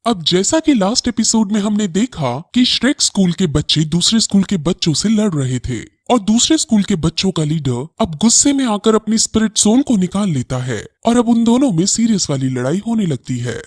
अब जैसा कि लास्ट एपिसोड में हमने देखा कि श्रेक स्कूल के बच्चे दूसरे स्कूल के बच्चों से लड़ रहे थे और दूसरे स्कूल के बच्चों का लीडर अब गुस्से में आकर अपनी स्पिरिट सोल को निकाल लेता है और अब उन दोनों में सीरियस वाली लड़ाई होने लगती है।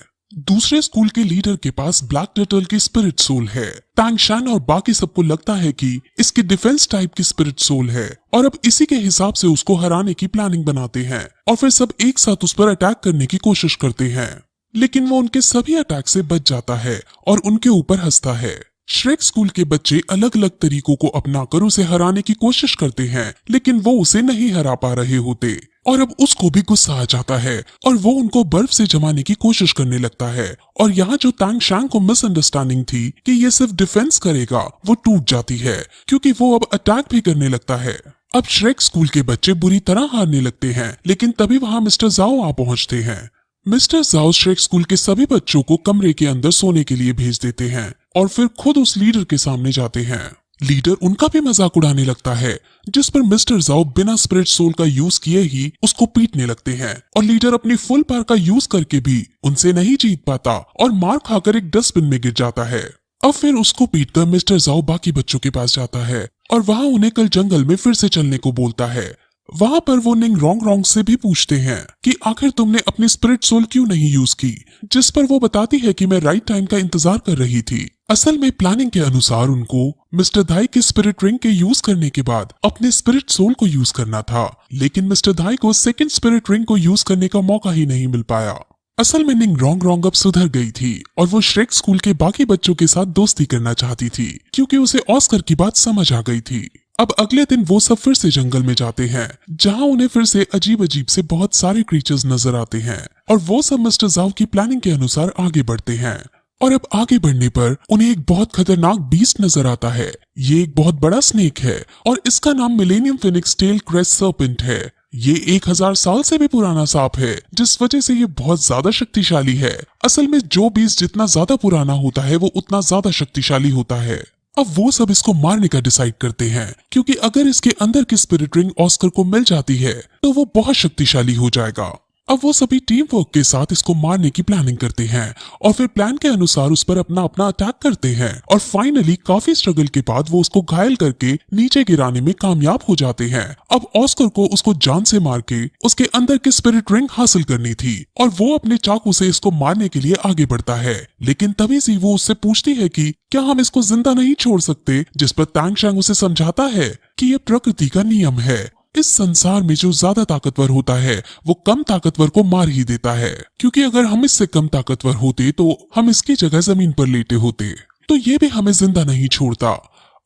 दूसरे स्कूल के लीडर के पास ब्लैक टर्टल की स्पिरिट सोल है। टैंग शैन और बाकी सबको लगता है कि इसकी डिफेंस टाइप की स्पिरिट सोल है और अब इसी के हिसाब से उसको हराने की प्लानिंग बनाते हैं और फिर सब एक साथ उस पर अटैक करने की कोशिश करते हैं, लेकिन वो उनके सभी अटैक से बच जाता है और उनके ऊपर हंसता है। श्रेक स्कूल के बच्चे अलग अलग तरीकों को अपनाकर उसे हराने की कोशिश करते हैं, लेकिन वो उसे नहीं हरा पा रहे होते और अब उसको भी गुस्सा आ जाता है और वो उनको बर्फ से जमाने की कोशिश करने लगता है। और यहाँ जो टैंग शैंग को मिसअंडरस्टैंडिंग थी कि ये सिर्फ डिफेंस करेगा, वो टूट जाती है क्योंकि वो अब अटैक भी करने लगता है। अब श्रेक स्कूल के बच्चे बुरी तरह हारने लगते हैं, लेकिन तभी वहाँ मिस्टर जाओ आ पहुँचते हैं। मिस्टर जाओ श्रेक स्कूल के सभी बच्चों को कमरे के अंदर सोने के लिए भेज देते हैं और फिर खुद उस लीडर के सामने जाते हैं। लीडर उनका भी मजाक उड़ाने लगता है, जिस पर मिस्टर जाओ बिना स्पिरिट सोल का यूज किए ही उसको पीटने लगते हैं और लीडर अपनी फुल पावर का यूज करके भी उनसे नहीं जीत पाता और मार खाकर एक डस्टबिन में गिर जाता है। अब फिर उसको पीटकर मिस्टर जाओ बाकी बच्चों के पास जाता है और वहाँ उन्हें कल जंगल में फिर से चलने को बोलता है। वहाँ पर वो निंग रोंग से भी पूछते हैं कि आखिर तुमने अपनी स्पिरिट सोल क्यों नहीं यूज की, जिस पर वो बताती है कि मैं राइट टाइम का इंतजार कर रही थी। असल में प्लानिंग के अनुसार उनको मिस्टर धाई के स्पिरिट रिंग के यूज करने के बाद अपने स्पिरिट सोल को यूज करना था, लेकिन मिस्टर धाई को सेकंड स्पिरिट रिंग को यूज करने का मौका ही नहीं मिल पाया। असल में निंग रोंग अब सुधर गई थी और वो श्रेक स्कूल के बाकी बच्चों के साथ दोस्ती करना चाहती थी क्योंकि उसे ऑस्कर की बात समझ आ गई थी। अब अगले दिन वो सब फिर से जंगल में जाते हैं, जहां उन्हें फिर से अजीब अजीब से बहुत सारे क्रीचर्स नजर आते हैं और वो सब मिस्टर जाओ की प्लानिंग के अनुसार आगे बढ़ते हैं। और अब आगे बढ़ने पर उन्हें एक बहुत खतरनाक बीस्ट नजर आता है। ये एक बहुत बड़ा स्नेक है और इसका नाम millennium phoenix tail crest serpent है। ये 1000 साल से भी पुराना सांप है, जिस वजह से ये बहुत ज्यादा शक्तिशाली है। असल में जो बीस्ट जितना ज्यादा पुराना होता है वो उतना ज्यादा शक्तिशाली होता है। अब वो सब इसको मारने का डिसाइड करते हैं क्योंकि अगर इसके अंदर की स्पिरिट रिंग ऑस्कर को मिल जाती है तो वो बहुत शक्तिशाली हो जाएगा। अब वो सभी टीम वर्क के साथ इसको मारने की प्लानिंग करते हैं और फिर प्लान के अनुसार उस पर अपना अपना अटैक करते हैं और फाइनली काफी स्ट्रगल के बाद वो उसको घायल करके नीचे गिराने में कामयाब हो जाते हैं। अब ऑस्कर को उसको जान से मार के उसके अंदर की स्पिरिट रिंग हासिल करनी थी और वो अपने चाकू से इसको मारने के लिए आगे बढ़ता है, लेकिन तभी से वो उससे पूछती है कि क्या हम इसको जिंदा नहीं छोड़ सकते, जिस पर टैंग शैंग उसे समझाता है कि ये प्रकृति का नियम है। इस संसार में जो ज्यादा ताकतवर होता है वो कम ताकतवर को मार ही देता है, क्योंकि अगर हम इससे कम ताकतवर होते तो हम इसकी जगह जमीन पर लेटे होते, तो ये भी हमें जिंदा नहीं छोड़ता।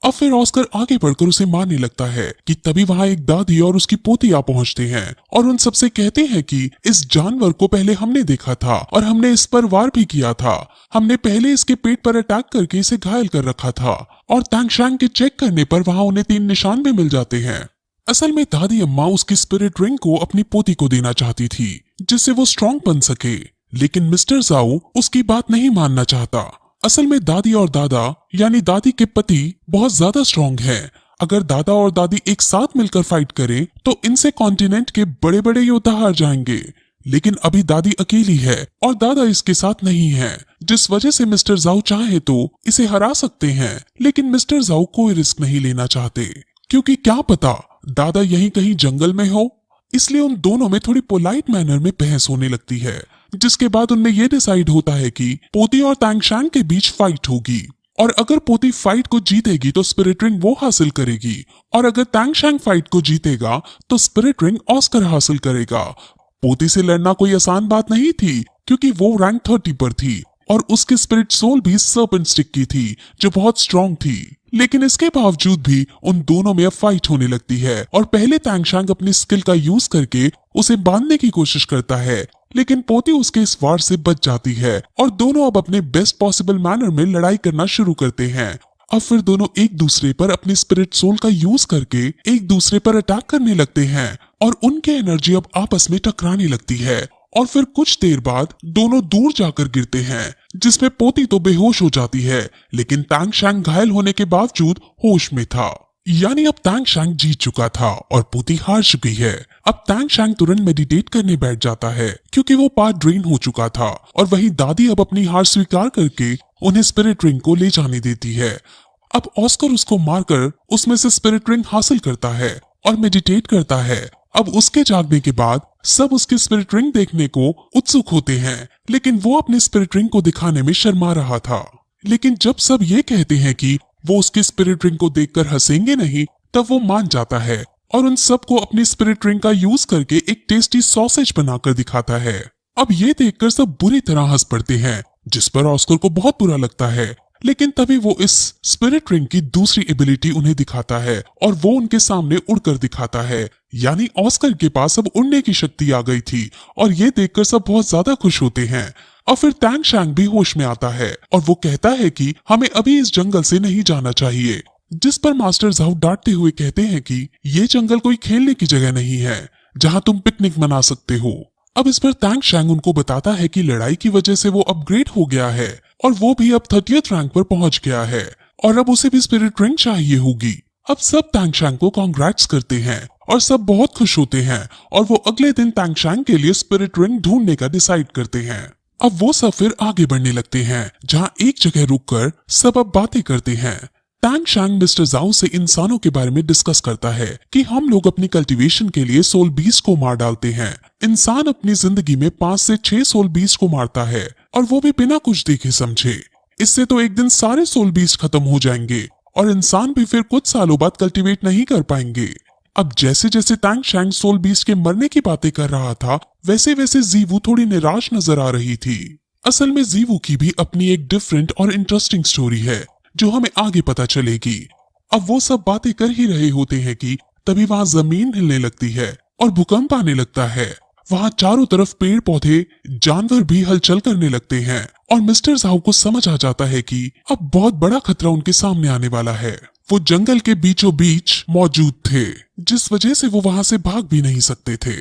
अब फिर ऑस्कर आगे बढ़कर उसे मारने लगता है कि तभी वहाँ एक दादी और उसकी पोती आ पहुँचते हैं और उन सबसे कहते हैं कि इस जानवर को पहले हमने देखा था और हमने इस पर वार भी किया था। हमने पहले इसके पेट पर अटैक करके इसे घायल कर रखा था और टैंग शैंग के चेक करने पर वहाँ उन्हें 3 निशान भी मिल जाते हैं। असल में दादी अम्मा उसकी स्पिरिट रिंग को अपनी पोती को देना चाहती थी जिससे वो स्ट्रांग बन सके, लेकिन मिस्टर जाओ उसकी बात नहीं मानना चाहता। असल में दादी और दादा यानी दादी के पति बहुत ज्यादा स्ट्रांग हैं। अगर दादा और दादी एक साथ मिलकर फाइट करें तो इनसे कॉन्टिनेंट के बड़े बड़े योद्धा हार जाएंगे, लेकिन अभी दादी अकेली है और दादा इसके साथ नहीं है, जिस वजह से मिस्टर जाओ चाहे तो इसे हरा सकते हैं, लेकिन मिस्टर जाओ कोई रिस्क नहीं लेना चाहते क्योंकि क्या पता दादा यहीं कहीं जंगल में हो। इसलिए उन दोनों में थोड़ी पोलाइट मैनर में बहस होने लगती है, जिसके बाद उनमें यह डिसाइड होता है कि पोती और टैंग शैंग के बीच फाइट होगी और अगर पोती फाइट को जीतेगी तो स्पिरिट रिंग वो हासिल करेगी और अगर टैंग शैंग फाइट को जीतेगा तो स्पिरिट रिंग ऑस्कर हासिल करेगा। पोती से लड़ना कोई आसान बात नहीं थी क्योंकि वो रैंक 30 पर थी और उसकी स्पिरिट सोल भी सर्पेंट स्टिक की थी जो बहुत स्ट्रांग थी, लेकिन इसके बावजूद भी उन दोनों में अब फाइट होने लगती है और पहले टैंग शैंग अपनी स्किल का यूज करके उसे बांधने की कोशिश करता है, लेकिन पोती उसके इस वार से बच जाती है और दोनों अब अपने बेस्ट पॉसिबल मैनर में लड़ाई करना शुरू करते हैं। अब फिर दोनों एक दूसरे पर अपनी स्पिरिट सोल का यूज करके एक दूसरे पर अटैक करने लगते हैं और उनकी एनर्जी अब आपस में टकराने लगती है और फिर कुछ देर बाद दोनों दूर जाकर गिरते हैं, जिसमें पोती तो बेहोश हो जाती है, लेकिन टैंग शैंग घायल होने के बावजूद होश में था। यानी अब तैंग शैंग जीत चुका था और पूती हार चुकी है। अब तैंग शैंग तुरंत मेडिटेट करने बैठ जाता है क्योंकि वो पार्ट ड्रेन हो चुका था। और वही दादी अब अपनी हार स्वीकार करके उन्हें स्पिरिट रिंग को ले जाने देती है। अब ऑस्कर उसको मारकर उसमें से स्पिरिट रिंग हासिल करता है और मेडिटेट करता है। अब उसके जागने के बाद सब उसके स्पिरिट रिंग देखने को उत्सुक होते हैं, लेकिन वो अपने स्पिरिट रिंग को दिखाने में शर्मा रहा था। लेकिन जब सब ये कहते हैं कि वो उसके स्पिरिट रिंग को देखकर हंसेंगे नहीं, तब वो मान जाता है और उन सबको अपनी स्पिरिट रिंग का यूज करके एक टेस्टी सॉसेज बनाकर दिखाता है। अब ये देखकर सब बुरी तरह हंस पड़ते हैं, जिस पर ऑस्कर को बहुत बुरा लगता है। लेकिन तभी वो इस स्पिरिट रिंग की दूसरी एबिलिटी उन्हें दिखाता है और वो उनके सामने उड़कर दिखाता है। यानी ऑस्कर के पास अब उड़ने की शक्ति आ गई थी और ये देखकर सब बहुत ज्यादा खुश होते हैं। और फिर तैंग शैंग भी होश में आता है और वो कहता है कि हमें अभी इस जंगल से नहीं जाना चाहिए। जिस पर मास्टर झाओ डांटते हुए कहते हैं कि ये जंगल कोई खेलने की जगह नहीं है जहाँ तुम पिकनिक मना सकते हो। अब इस पर तैंग शैंग उनको बताता है कि लड़ाई की वजह से वो अपग्रेड हो गया है और वो भी अब 30th रैंक पर पहुंच गया है और अब उसे भी स्पिरिट रिंग चाहिए होगी। अब सब तैंग शैंग को कांग्रेट्स करते हैं और सब बहुत खुश होते हैं और वो अगले दिन तैंग शैंग के लिए स्पिरिट रिंग ढूंढने का डिसाइड करते हैं। अब वो सब फिर आगे बढ़ने लगते हैं, जहाँ एक जगह रुककर सब अब बातें करते हैं। तैंग शैंग मिस्टर झाओ से इंसानों के बारे में डिस्कस करता है कि हम लोग अपनी कल्टीवेशन के लिए सोल बीस्ट को मार डालते हैं। इंसान अपनी जिंदगी में 5 से 6 सोल बीस्ट को मारता है और वो भी बिना कुछ देखे समझे। इससे तो एक दिन सारे सोल बीस्ट खत्म हो जाएंगे और इंसान भी फिर कुछ सालों बाद कल्टीवेट नहीं कर पाएंगे। अब जैसे जैसे तैंग शैंग सोल बीस्ट के मरने की बातें कर रहा था, वैसे वैसे जीवू थोड़ी निराश नजर आ रही थी। असल में जीवू की भी अपनी एक डिफरेंट और इंटरेस्टिंग स्टोरी है जो हमें आगे पता चलेगी। अब वो सब बातें कर ही रहे होते हैं कि तभी वहाँ जमीन हिलने लगती है और भूकंप आने लगता है। वहाँ चारों तरफ पेड़ पौधे जानवर भी हलचल करने लगते हैं और मिस्टर झाओ को समझ आ जाता है कि अब बहुत बड़ा खतरा उनके सामने आने वाला है। वो जंगल के बीचों बीच मौजूद थे, जिस वजह से वो वहाँ से भाग भी नहीं सकते थे।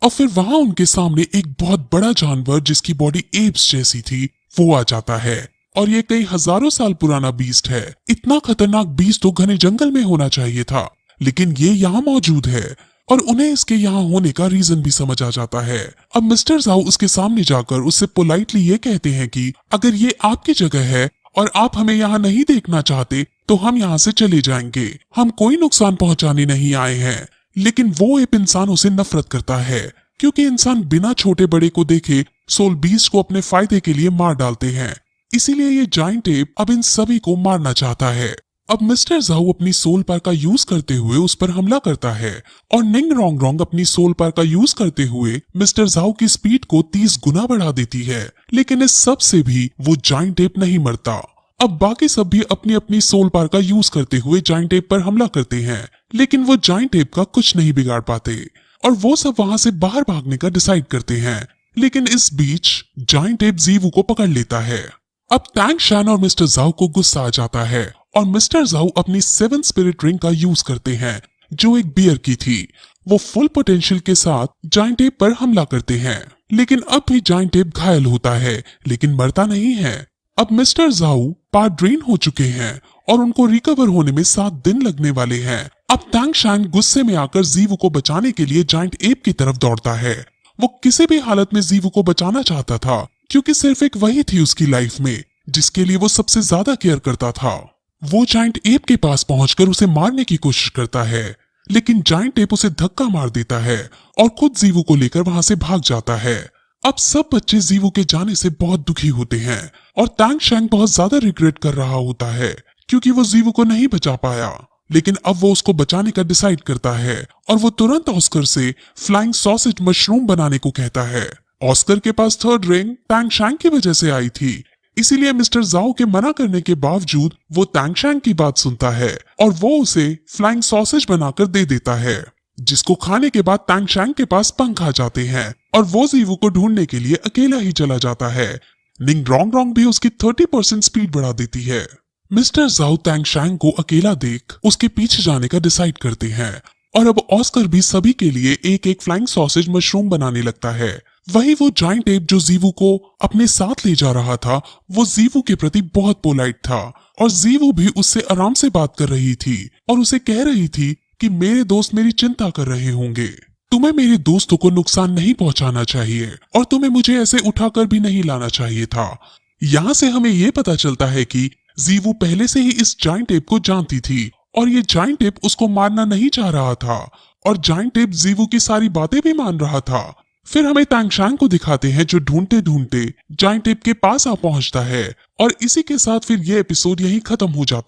और फिर वहाँ उनके सामने एक बहुत बड़ा जानवर जिसकी बॉडी एप्स जैसी थी वो आ जाता है और ये कई हजारों साल पुराना बीस्ट है। इतना खतरनाक बीस्ट तो घने जंगल में होना चाहिए था, लेकिन ये यहाँ मौजूद है और उन्हें इसके यहाँ होने का रीजन भी समझ आ जाता है। अब मिस्टर झाओ उसके सामने जाकर उससे पोलाइटली ये कहते हैं कि अगर ये आपकी जगह है और आप हमें यहाँ नहीं देखना चाहते तो हम यहाँ से चले जाएंगे। हम कोई नुकसान पहुंचाने नहीं आए हैं। लेकिन वो एप इंसानों से नफरत करता है क्योंकि इंसान बिना छोटे बड़े को देखे सोल बीस्ट को अपने फायदे के लिए मार डालते हैं। इसीलिए ये जाइंट एप अब इन सभी को मारना चाहता है। अब मिस्टर झाओ अपनी सोल पावर का यूज करते हुए उस पर हमला करता है और निंग रोंग रोंग अपनी सोल पावर का यूज करते हुए मिस्टर झाओ की स्पीड को 30 गुना बढ़ा देती है। लेकिन इस सब से भी वो जाइंट एप नहीं मरता। अब बाकी सब भी अपनी अपनी सोल पावर का यूज करते हुए जाइंट एप पर हमला करते हैं, लेकिन वो जाइंट एप का कुछ नहीं बिगाड़ पाते और वो सब वहां से बाहर भागने का डिसाइड करते हैं। लेकिन इस बीच जाइंट एप जीवू को पकड़ लेता है। अब तैंग शैंग और मिस्टर झाओ को गुस्सा आ जाता है और मिस्टर झाओ अपनी 7 स्पिरिट रिंग का यूज करते हैं जो एक बियर की थी। वो फुल पोटेंशियल के साथ जाइंट एप पर हमला करते हैं, लेकिन अब भी जाइंट एप घायल होता है लेकिन मरता नहीं है। अब मिस्टर झाओ पार्ट ड्रेन हो चुके हैं और उनको रिकवर होने में 7 दिन लगने वाले हैं। अब तैंग शैंग गुस्से में आकर जीवू को बचाने के लिए जाइंट एप की तरफ दौड़ता है। वो किसी भी हालत में जीवू को बचाना चाहता था क्योंकि सिर्फ एक वही थी उसकी लाइफ में जिसके लिए वो सबसे ज्यादा केयर करता था। वो जाइंट एप के पास पहुंचकर उसे मारने की कोशिश करता है, लेकिन जाइंट एप उसे धक्का मार देता है और खुद जीवू को लेकर वहां से भाग जाता है। अब सब बच्चे जीवू के जाने से बहुत दुखी होते हैं और तैंग शैंग बहुत ज्यादा रिग्रेट कर रहा होता है क्योंकि वो जीवू को नहीं बचा पाया। लेकिन अब वो उसको बचाने का डिसाइड करता है और वो तुरंत ऑस्कर से फ्लाइंग सॉसेज मशरूम बनाने को कहता है। ऑस्कर के पास 3rd रिंग तैंग शैंग की वजह से आई थी, इसीलिए मिस्टर झाओ के मना करने के बावजूद वो तैंग शैंग की बात सुनता है और वो उसे फ्लाइंग सॉसेज बनाकर दे देता है, जिसको खाने के बाद तैंग शैंग के पास पंख आ जाते हैं और वो जीवू को ढूंढने के लिए अकेला ही चला जाता है। निंग रोंग रोंग भी उसकी 30% स्पीड बढ़ा देती है। मिस्टर झाओ तैंग शैंग को अकेला देख उसके पीछे जाने का डिसाइड करते हैं और अब ऑस्कर भी सभी के लिए एक एक फ्लाइंग सॉसेज मशरूम बनाने लगता है। वही वो जाइंट एप जो जीवू को अपने साथ ले जा रहा था, वो जीवू के प्रति बहुत पोलाइट था और जीवू भी उससे आराम से बात कर रही थी और उसे कह रही थी कि मेरे दोस्त मेरी चिंता कर रहे होंगे। तुम्हें मेरे दोस्तों को नुकसान नहीं पहुंचाना चाहिए और तुम्हें मुझे ऐसे उठाकर भी नहीं लाना चाहिए था। यहाँ से हमें ये पता चलता है कि जीवू पहले से ही इस जाइंट एप को जानती थी और ये जाइंट एप उसको मारना नहीं चाह रहा था और जाइंट एप जीवू की सारी बातें भी मान रहा था। फिर हमें तांगशांग को दिखाते हैं जो ढूंढते ढूंढते जाइंट एप के पास आ पहुंचता है और इसी के साथ फिर ये एपिसोड यहीं खत्म हो जाता है।